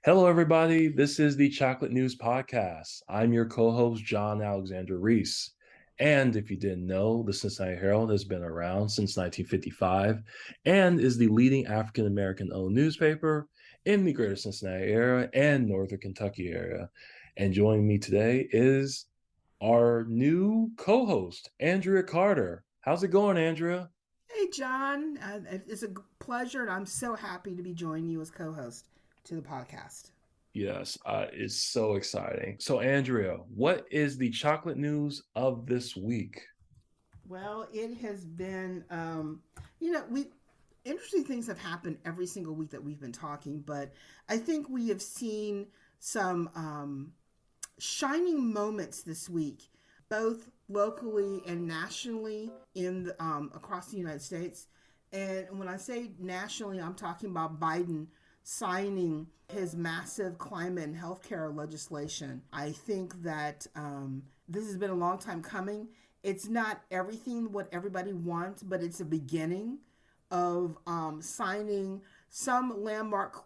Hello, everybody. This is the Chocolate News Podcast. I'm your co host, John Alexander Reese. And if you didn't know, the Cincinnati Herald has been around since 1955 and is the leading African American owned newspaper in the greater Cincinnati area and northern Kentucky area. And joining me today is our new co host, Andrea Carter. How's it going, Andrea? Hey, John. It's a pleasure, and I'm so happy to be joining you as co host to the podcast. Yes, it's so exciting. So, Andrea, what is the chocolate news of this week? Well, it has been, we interesting things have happened every single week that we've been talking, but I think we have seen some shining moments this week, both locally and nationally across the United States. And when I say nationally, I'm talking about Biden signing his massive climate and healthcare legislation. I think that this has been a long time coming. It's not everything what everybody wants, but it's a beginning of signing some landmark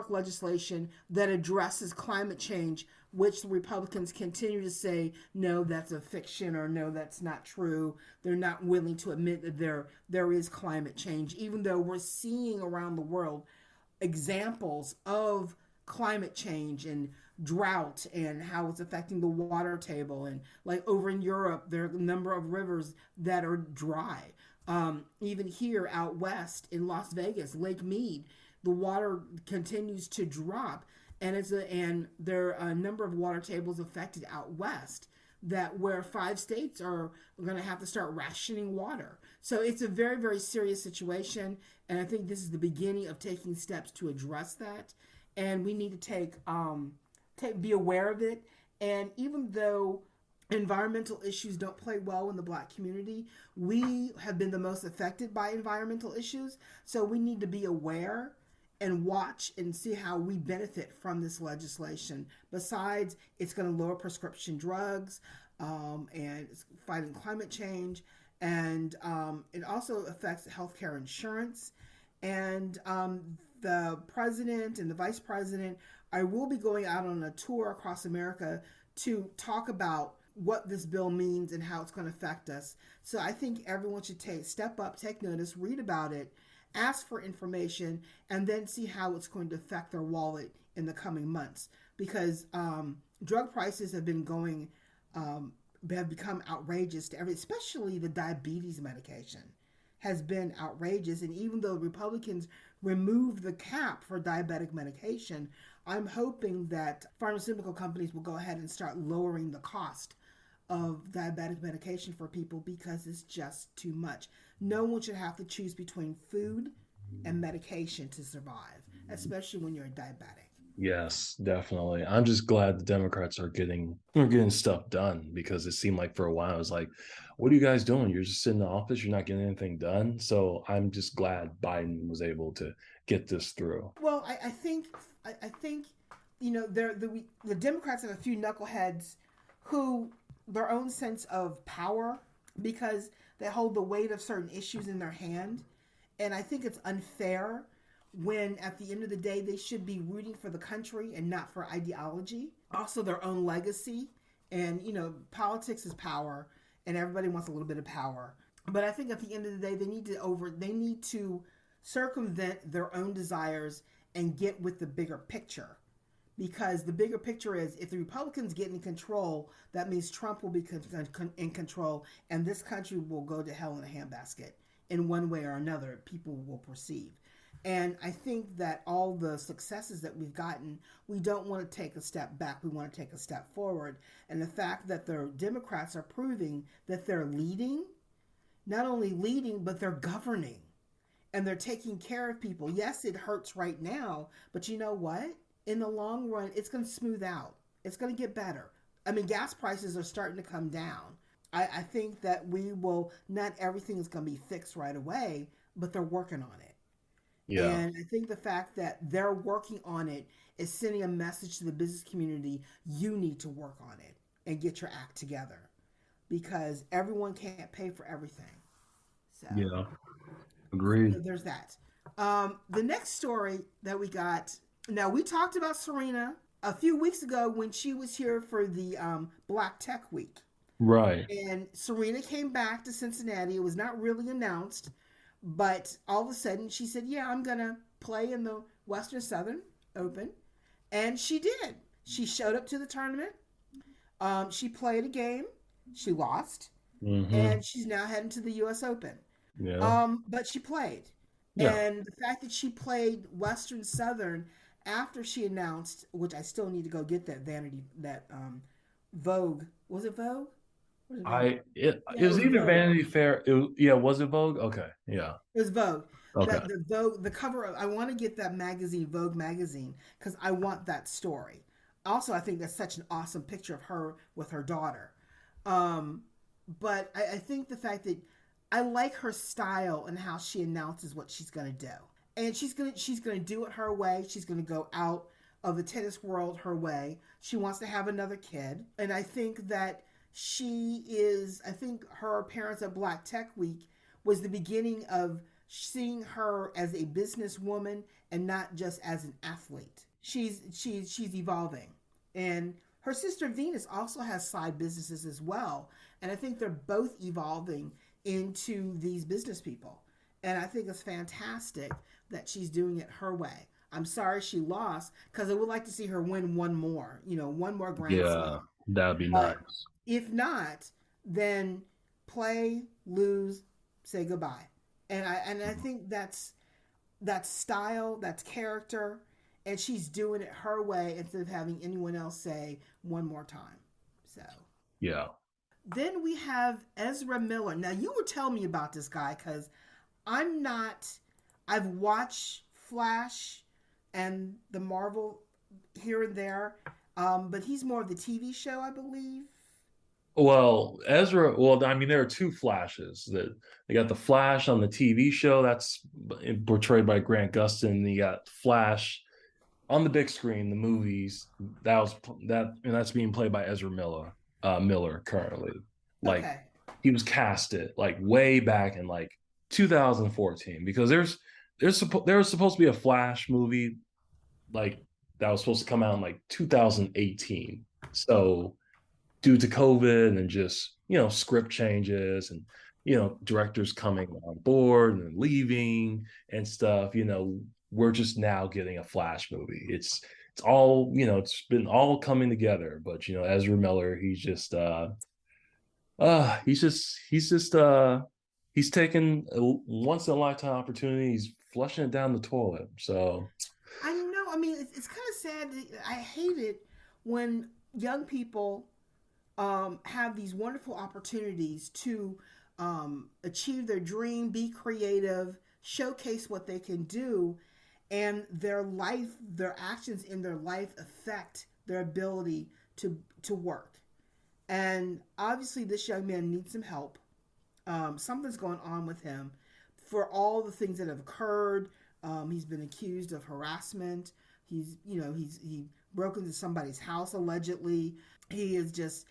legislation that addresses climate change, which the Republicans continue to say, no, that's a fiction, or no, that's not true. They're not willing to admit that there is climate change, even though we're seeing around the world examples of climate change and drought and how it's affecting the water table. And like over in Europe, there are a number of rivers that are dry. Even here out west in Las Vegas, Lake Mead, the water continues to drop, and there are a number of water tables affected out west that where 5 states are going to have to start rationing water. So it's a very, very serious situation, and I think this is the beginning of taking steps to address that. And we need to be aware of it. And even though environmental issues don't play well in the Black community, we have been the most affected by environmental issues. So we need to be aware and watch and see how we benefit from this legislation. Besides, it's going to lower prescription drugs, and it's fighting climate change, and it also affects healthcare insurance. And the president and the vice president, I will be going out on a tour across America to talk about what this bill means and how it's going to affect us. So I think everyone should step up, take notice, read about it, ask for information, and then see how it's going to affect their wallet in the coming months. Because drug prices have become outrageous to especially the diabetes medication has been outrageous. And even though Republicans removed the cap for diabetic medication, I'm hoping that pharmaceutical companies will go ahead and start lowering the cost of diabetic medication for people because it's just too much. No one should have to choose between food and medication to survive, especially when you're a diabetic. Yes, definitely. I'm just glad the Democrats are getting stuff done because it seemed like for a while it was like, what are you guys doing? You're just sitting in the office, you're not getting anything done. So I'm just glad Biden was able to get this through. Well, I think the Democrats have a few knuckleheads who their own sense of power because they hold the weight of certain issues in their hand, and I think it's unfair when at the end of the day they should be rooting for the country and not for ideology. Also, their own legacy, and politics is power, and everybody wants a little bit of power. But I think at the end of the day, they need to circumvent their own desires and get with the bigger picture. Because the bigger picture is if the Republicans get in control, that means Trump will be in control, and this country will go to hell in a handbasket in one way or another, people will perceive. And I think that all the successes that we've gotten, we don't want to take a step back. We want to take a step forward. And the fact that the Democrats are proving that they're leading, not only leading, but they're governing. And they're taking care of people. Yes, it hurts right now, but you know what? In the long run, it's going to smooth out. It's going to get better. I mean, gas prices are starting to come down. I think that not everything is going to be fixed right away, but they're working on it. Yeah. And I think the fact that they're working on it is sending a message to the business community: you need to work on it and get your act together because everyone can't pay for everything. So Yeah. Agreed. there's that. The next story that we got Now, we talked about Serena a few weeks ago when she was here for the Black Tech Week. Right. And Serena came back to Cincinnati. It was not really announced, but all of a sudden she said, "Yeah, I'm going to play in the Western Southern Open." And she did. She showed up to the tournament. She played a game. She lost. Mm-hmm. And she's now heading to the U.S. Open. Yeah. But she played. Yeah. And the fact that she played Western Southern after she announced, which I still need to go get that Vogue. Was it Vogue? Was it Vogue? It Yeah, it was was either Vogue. Vanity Fair. Yeah, was it Vogue? Okay. Yeah. It was Vogue. Okay. That the Vogue, the cover of, I want to get that magazine, Vogue magazine, because I want that story. Also, I think that's such an awesome picture of her with her daughter. Um, but I think the fact that I like her style and how she announces what she's gonna do, and she's gonna do it her way. She's gonna go out of the tennis world her way. She wants to have another kid, and I think that she is. I think her appearance at Black Tech Week was the beginning of seeing her as a businesswoman and not just as an athlete. She's evolving, and her sister Venus also has side businesses as well, and I think they're both evolving into these business people. And I think it's fantastic that she's doing it her way. I'm sorry she lost because I would like to see her win one more, one more Grand Yeah, Slam. that'd be But nice. if not, then play, lose, say goodbye. And I think that's style, that's character, and she's doing it her way instead of having anyone else say one more time. So Yeah. then we have Ezra Miller. Now you were telling me about this guy because I'm not. I've watched Flash and the Marvel here and there, but he's more of the TV show, I believe. Well, Ezra, well, I mean, there are two Flashes. That they got the Flash on the TV show that's portrayed by Grant Gustin. And you got Flash on the big screen, the movies. That was and that's being played by Ezra Miller currently. Like Okay. he was casted like way back in like 2014 because there was supposed to be a Flash movie like that was supposed to come out in like 2018. So due to COVID and just, script changes and, directors coming on board and leaving and stuff, we're just now getting a Flash movie. It's all, it's been all coming together. But, Ezra Miller, he's taking a once in a lifetime opportunity. He's flushing it down the toilet. So I know. I mean, it's kind of sad. I hate it when young people have these wonderful opportunities to achieve their dream, be creative, showcase what they can do, and their actions in their life affect their ability to work. And obviously, this young man needs some help. Something's going on with him for all the things that have occurred. He's been accused of harassment. He broke into somebody's house allegedly. He is just,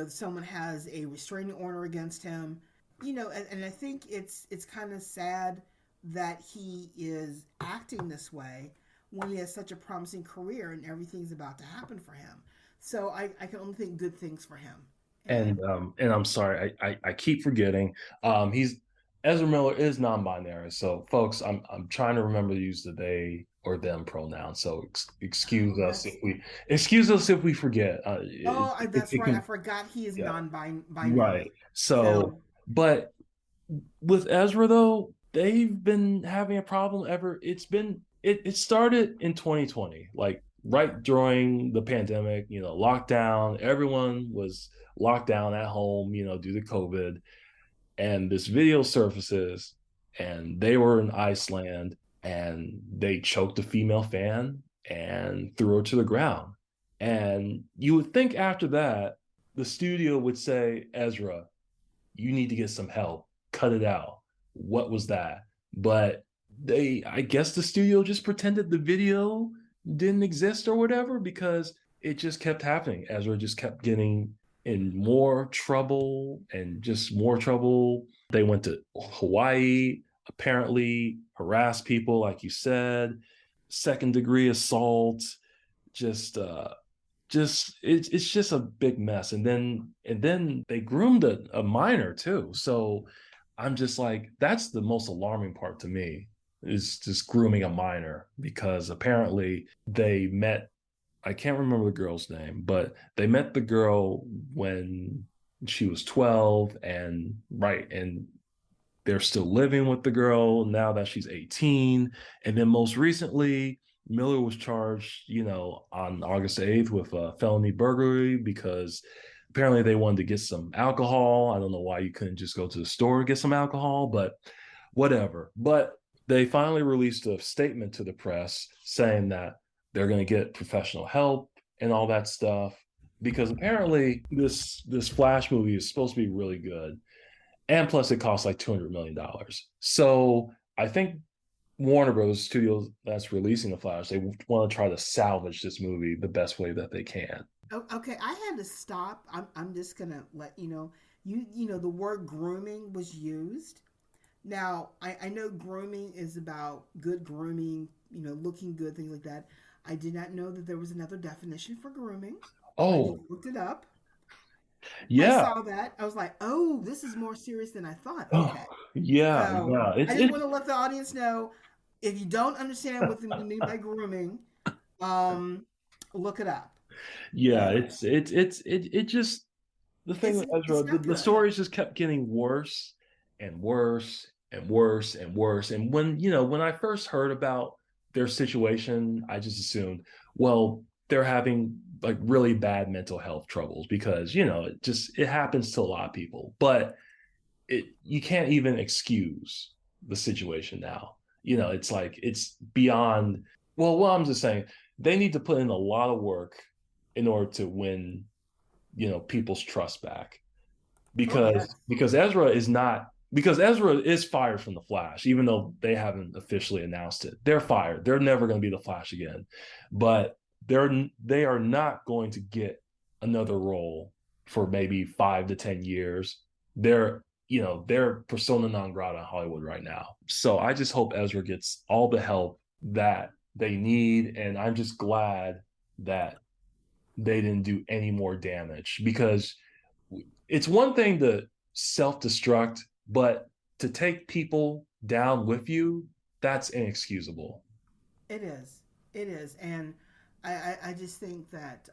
someone has a restraining order against him. And I think it's kind of sad that he is acting this way when he has such a promising career and everything's about to happen for him. So I can only think good things for him. And and I'm sorry, I keep forgetting. He's Ezra Miller is non-binary, so folks, I'm trying to remember to use the they or them pronoun. So oh, that's excuse us if we forget. that's It right. I can forgot he is yeah non-binary. right. So, So but with Ezra though, they've been having a problem ever. It started in 2020, like right during the pandemic, lockdown. Everyone was locked down at home, due to COVID. And this video surfaces, and they were in Iceland, and they choked a female fan and threw her to the ground. And you would think after that, the studio would say, Ezra, you need to get some help. Cut it out. What was that? But I guess the studio just pretended the video didn't exist or whatever because it just kept happening. Ezra just kept getting in more trouble and just more trouble. They went to Hawaii, apparently harassed people, like you said. second degree assault, just it's just a big mess. And then they groomed a minor too. So I'm just like, that's the most alarming part to me, is just grooming a minor, because apparently they met, I can't remember the girl's name, but they met the girl when she was 12, and they're still living with the girl now that she's 18. And then most recently, Miller was charged, on August 8th with a felony burglary, because apparently they wanted to get some alcohol. I don't know why you couldn't just go to the store and get some alcohol, but whatever. But they finally released a statement to the press saying that they're going to get professional help and all that stuff, because apparently this Flash movie is supposed to be really good, and plus it costs like $200 million. So I think Warner Bros. Studios that's releasing the Flash, they want to try to salvage this movie the best way that they can. Okay, I had to stop. I'm just gonna let you know. You know the word grooming was used. Now I know grooming is about good grooming, looking good, things like that. I did not know that there was another definition for grooming. I just Oh, looked it up. I yeah. saw that. I was like, oh, this is more serious than I thought. Oh, Okay. yeah, So yeah. I It's just it want to let the audience know, if you don't understand what we mean by grooming, um, look it up. yeah, And it just, the thing with it's Ezra, the, not the good. stories just kept getting worse and worse and worse and worse. And when I first heard about their situation, I just assumed, well, they're having like really bad mental health troubles, because it happens to a lot of people. But you can't even excuse the situation now. It's like it's beyond. Well, I'm just saying, they need to put in a lot of work in order to win, people's trust back, Oh because yes. Ezra is fired from the Flash, even though they haven't officially announced it. They're fired. They're never going to be the Flash again. But they are not going to get another role for maybe 5 to 10 years. They're persona non grata in Hollywood right now. So I just hope Ezra gets all the help that they need, and I'm just glad that they didn't do any more damage, because it's one thing to self-destruct, but to take people down with you, that's inexcusable. It is. It is. And I just think that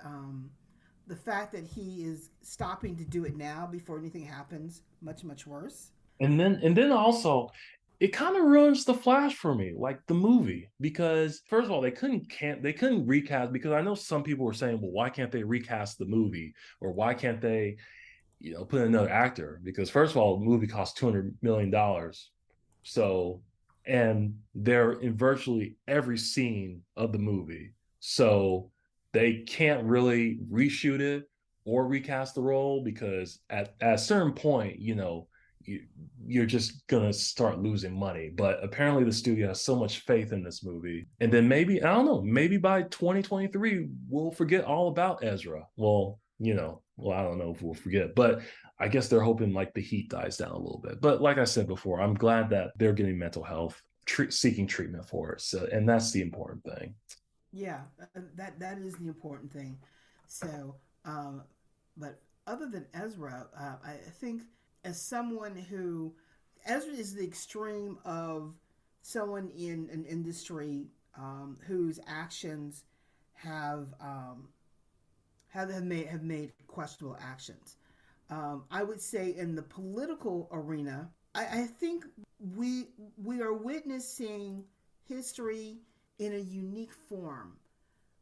the fact that he is stopping to do it now before anything happens, much, much worse. And then also, it kind of ruins the Flash for me, like the movie, because first of all, they couldn't recast, because I know some people were saying, well, why can't they recast the movie, or why can't they put in another actor? Because first of all, the movie cost $200 million. So, and they're in virtually every scene of the movie. So they can't really reshoot it or recast the role, because at a certain point, you, you're just gonna start losing money. But apparently the studio has so much faith in this movie. And then maybe, I don't know, maybe by 2023 we'll forget all about Ezra. Well, I don't know if we'll forget, but I guess they're hoping like the heat dies down a little bit. But like I said before, I'm glad that they're getting mental health, seeking treatment for it. So, and that's the important thing. Yeah, that is the important thing. So, um, but other than Ezra, I think, as someone who, Ezra is the extreme of someone in an industry whose actions have have made questionable actions. I would say in the political arena, I think we are witnessing history in a unique form.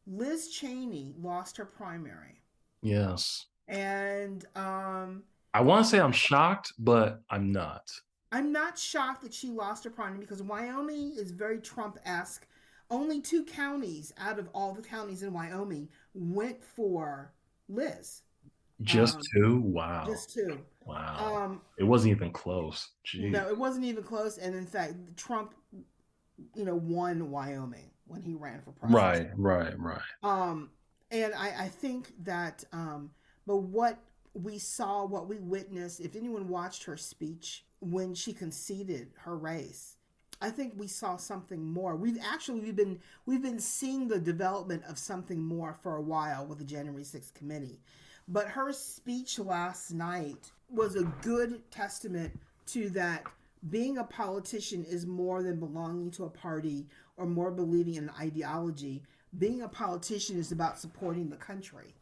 Liz Cheney lost her primary, Yes. and I want to say I'm I, shocked, but I'm not. I'm not shocked that she lost her primary, because Wyoming is very Trump-esque. Only two counties out of all the counties in Wyoming went for Liz. Just Um, two? Wow. just two. Wow. Um, It wasn't even close. Gee. no, it wasn't even close. And in fact, Trump, won Wyoming when he ran for president. Right, right, right. Um, and I think that, but what we saw, what we witnessed, if anyone watched her speech when she conceded her race, I think we saw something more. We've been seeing the development of something more for a while with the January 6th committee. But her speech last night was a good testament to that being a politician is more than belonging to a party or more believing in an ideology. Being a politician is about supporting the country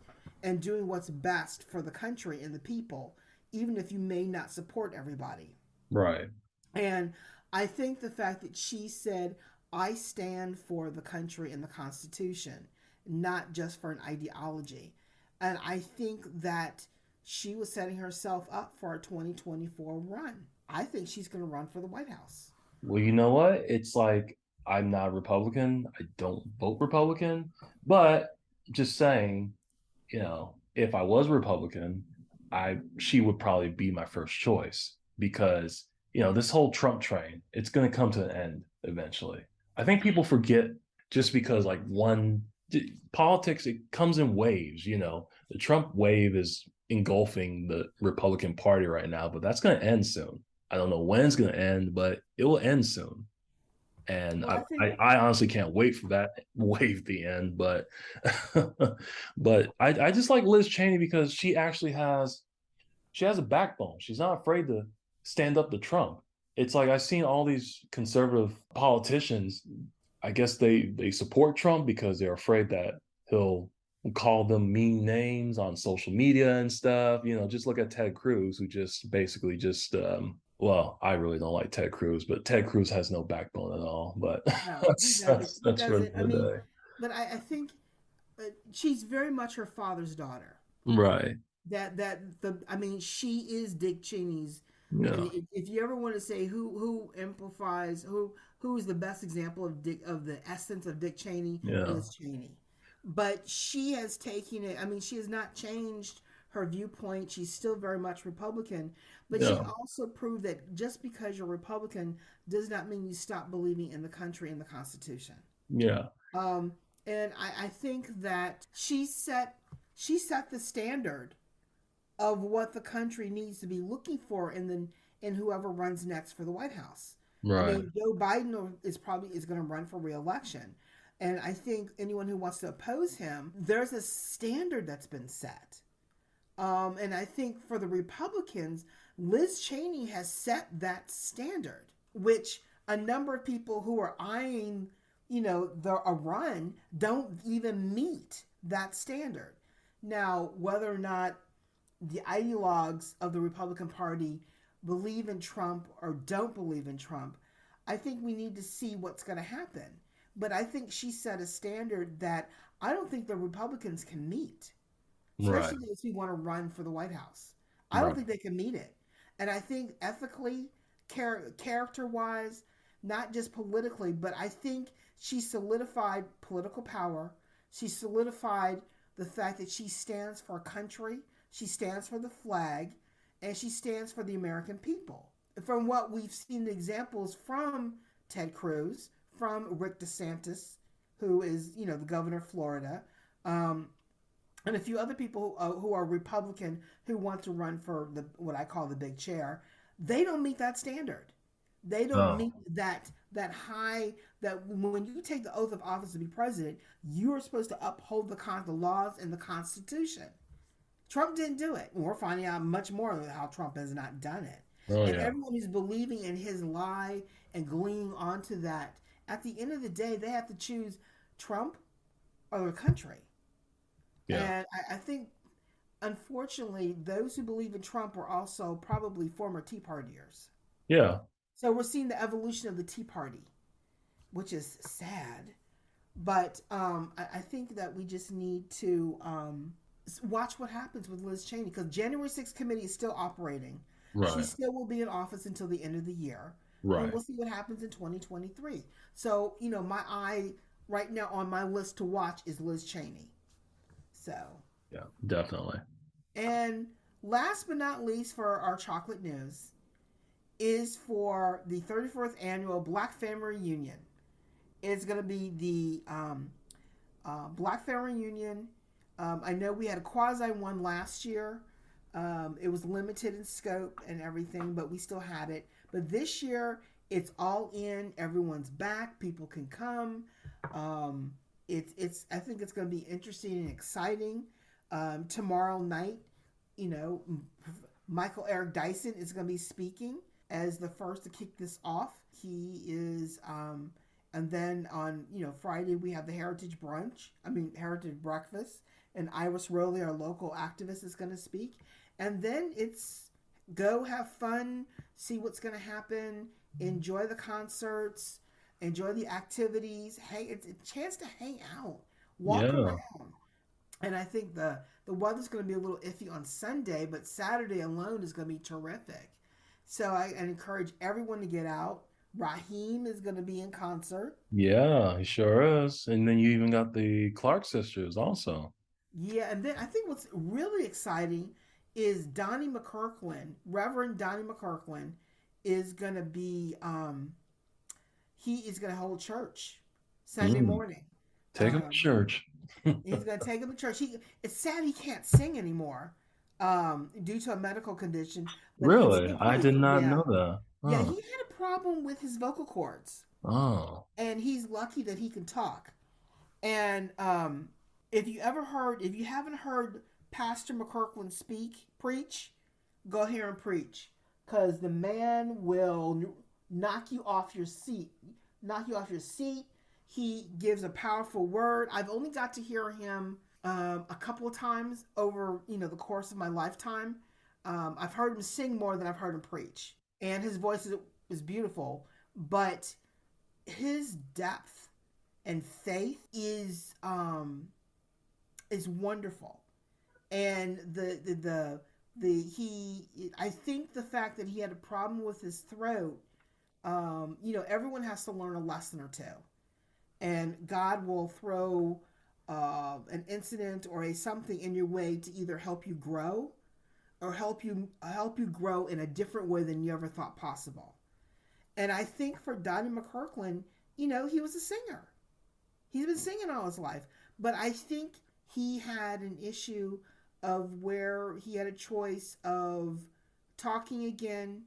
and doing what's best for the country and the people, even if you may not support everybody. Right. And I think the fact that she said, I stand for the country and the Constitution, not just for an ideology. And I think that she was setting herself up for a 2024 run. I think she's going to run for the White House. Well, you know what? It's like I'm not Republican. I don't vote Republican, but just saying, if I was Republican, I she would probably be my first choice because, this whole Trump train, it's going to come to an end eventually. I think people forget just because like politics, it comes in waves, The Trump wave is engulfing the Republican Party right now, but that's going to end soon. I don't know when it's going to end, but it will end soon. And Well, I honestly can't wait for that wave to end. But but I just like Liz Cheney because she has a backbone. She's not afraid to stand up to Trump. It's like I've seen all these conservative politicians. I guess they support Trump because they're afraid that he'll call them mean names on social media and stuff. Just look at Ted Cruz, who just basically well, I really don't like Ted Cruz, but Ted Cruz has no backbone at all. But no, he that's doesn't. that's, He that's for doesn't. I mean, another day. but I think she's very much her father's daughter. Right. She is Dick Cheney's. Yeah. And if you ever want to say who amplifies who is the best example of the essence of Dick Cheney, Yeah. is Cheney. But she has taken it. I mean, she has not changed her viewpoint. She's still very much Republican, but she also proved that just because you're Republican does not mean you stop believing in the country and the Constitution. Yeah. And I think that she set the standard of what the country needs to be looking for in whoever runs next for the White House. Right. I mean, Joe Biden is going to run for re-election. And I think anyone who wants to oppose him, there's a standard that's been set. And I think for the Republicans, Liz Cheney has set that standard, which a number of people who are eyeing, a run don't even meet that standard. Now, whether or not the ideologues of the Republican Party believe in Trump or don't believe in Trump, I think we need to see what's going to happen. But I think she set a standard that I don't think the Republicans can meet, especially if we want to run for the White House. I don't think they can meet it. And I think ethically, character-wise, not just politically, but I think she solidified political power. She solidified the fact that she stands for a country, she stands for the flag, and she stands for the American people. From what we've seen the examples from Ted Cruz, from Rick DeSantis, who is, the governor of Florida, and a few other people who are Republican who want to run for what I call the big chair, they don't meet that standard. They don't meet that high, that when you take the oath of office to be president, you are supposed to uphold the laws and the Constitution. Trump didn't do it. We're finding out much more how Trump has not done it. Everyone who's believing in his lie and gleaning onto that, at the end of the day, they have to choose Trump or their country. Yeah. And I think, unfortunately, those who believe in Trump are also probably former Tea Partiers. Yeah. So we're seeing the evolution of the Tea Party, which is sad. But I think that we just need to watch what happens with Liz Cheney, because January 6th committee is still operating. Right. She still will be in office until the end of the year. Right. And we'll see what happens in 2023. So, my eye right now on my list to watch is Liz Cheney. So. Yeah, definitely. And last but not least for our chocolate news is for the 34th annual Black Family Reunion. It's going to be the Black Family Reunion. I know we had a quasi one last year. It was limited in scope and everything, but we still had it. But this year, It's all in. Everyone's back. People can come. It's. I think it's going to be interesting and exciting. Tomorrow night, you know, Michael Eric Dyson is going to be speaking as the first to kick this off. He is, and then on Friday we have the Heritage Breakfast, and Iris Rowley, our local activist, is going to speak, and then it's go have fun, see what's going to happen, enjoy the concerts, enjoy the activities. Hey, it's a chance to hang out, walk Yeah. around. And I think the weather's going to be a little iffy on Sunday, but Saturday alone is going to be terrific. So I encourage everyone to get out. Raheem is going to be in concert. Yeah, he sure is. And then you even got the Clark sisters also. Yeah, and then I think what's really exciting is Donnie McKirkland, Reverend Donnie McKirkland, is going to be he is going to hold church Sunday Mm, morning. take him to Um, church. He's going to take him to church. It's sad he can't sing anymore due to a medical condition, but he can Really? sing I pretty. did not Yeah, know that. yeah. Huh. He had a problem with his vocal cords, Oh. and he's lucky that he can talk. And if you haven't heard Pastor McKirkland preach, go here and preach, because the man will knock you off your seat, knock you off your seat. He gives a powerful word. I've only got to hear him a couple of times over the course of my lifetime. I've heard him sing more than I've heard him preach, and his voice is beautiful. But his depth and faith is wonderful, and he I think the fact that he had a problem with his throat, everyone has to learn a lesson or two, and God will throw an incident or a something in your way to either help you grow or help you grow in a different way than you ever thought possible. And I think for Donnie McKirkland, he was a singer. He's been singing all his life, but I think he had an issue of where he had a choice of talking again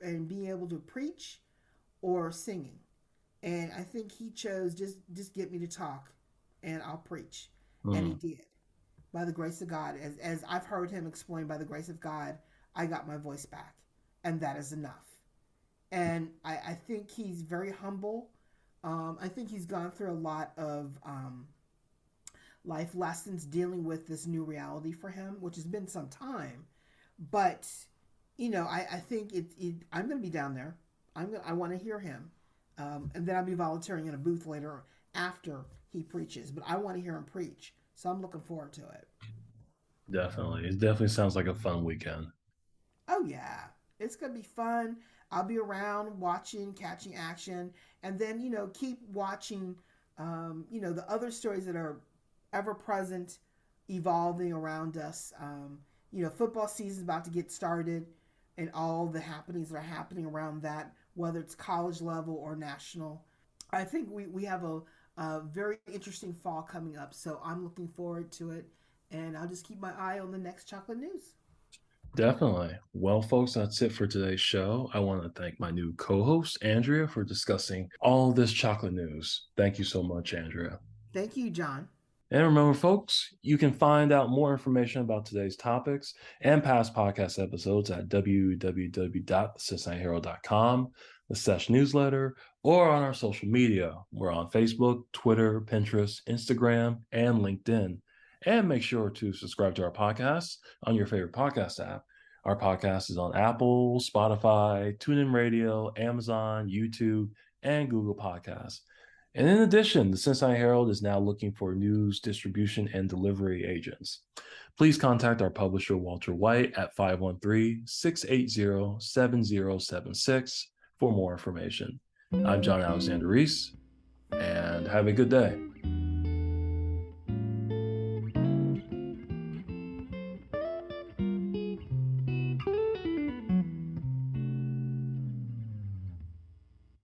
and being able to preach or singing. And I think he chose just get me to talk and I'll preach. And he Mm. did. By the grace of God, as I've heard him explain, by the grace of God, I got my voice back. And that is enough. And I think he's very humble. I think he's gone through a lot of life lessons dealing with this new reality for him, which has been some time. But I think I'm going to be down there. I want to hear him, and then I'll be volunteering in a booth later after he preaches. But I want to hear him preach, so I'm looking forward to it. Definitely. It definitely sounds like a fun weekend. Oh yeah, it's gonna be fun. I'll be around watching, catching action, and then keep watching. The other stories that are ever present, evolving around us. Football season is about to get started, and all the happenings that are happening around that, whether it's college level or national. I think we have a very interesting fall coming up, so I'm looking forward to it, and I'll just keep my eye on the next chocolate news. Definitely. Well, folks, that's it for today's show. I want to thank my new co host, Andrea, for discussing all this chocolate news. Thank you so much, Andrea. Thank you, John. And remember, folks, you can find out more information about today's topics and past podcast episodes at www.thecincinnatiherald.com, the Sesh newsletter, or on our social media. We're on Facebook, Twitter, Pinterest, Instagram, and LinkedIn. And make sure to subscribe to our podcast on your favorite podcast app. Our podcast is on Apple, Spotify, TuneIn Radio, Amazon, YouTube, and Google Podcasts. And in addition, the Cincinnati Herald is now looking for news distribution and delivery agents. Please contact our publisher, Walter White, at 513-680-7076 for more information. I'm John Alexander Reese, and have a good day.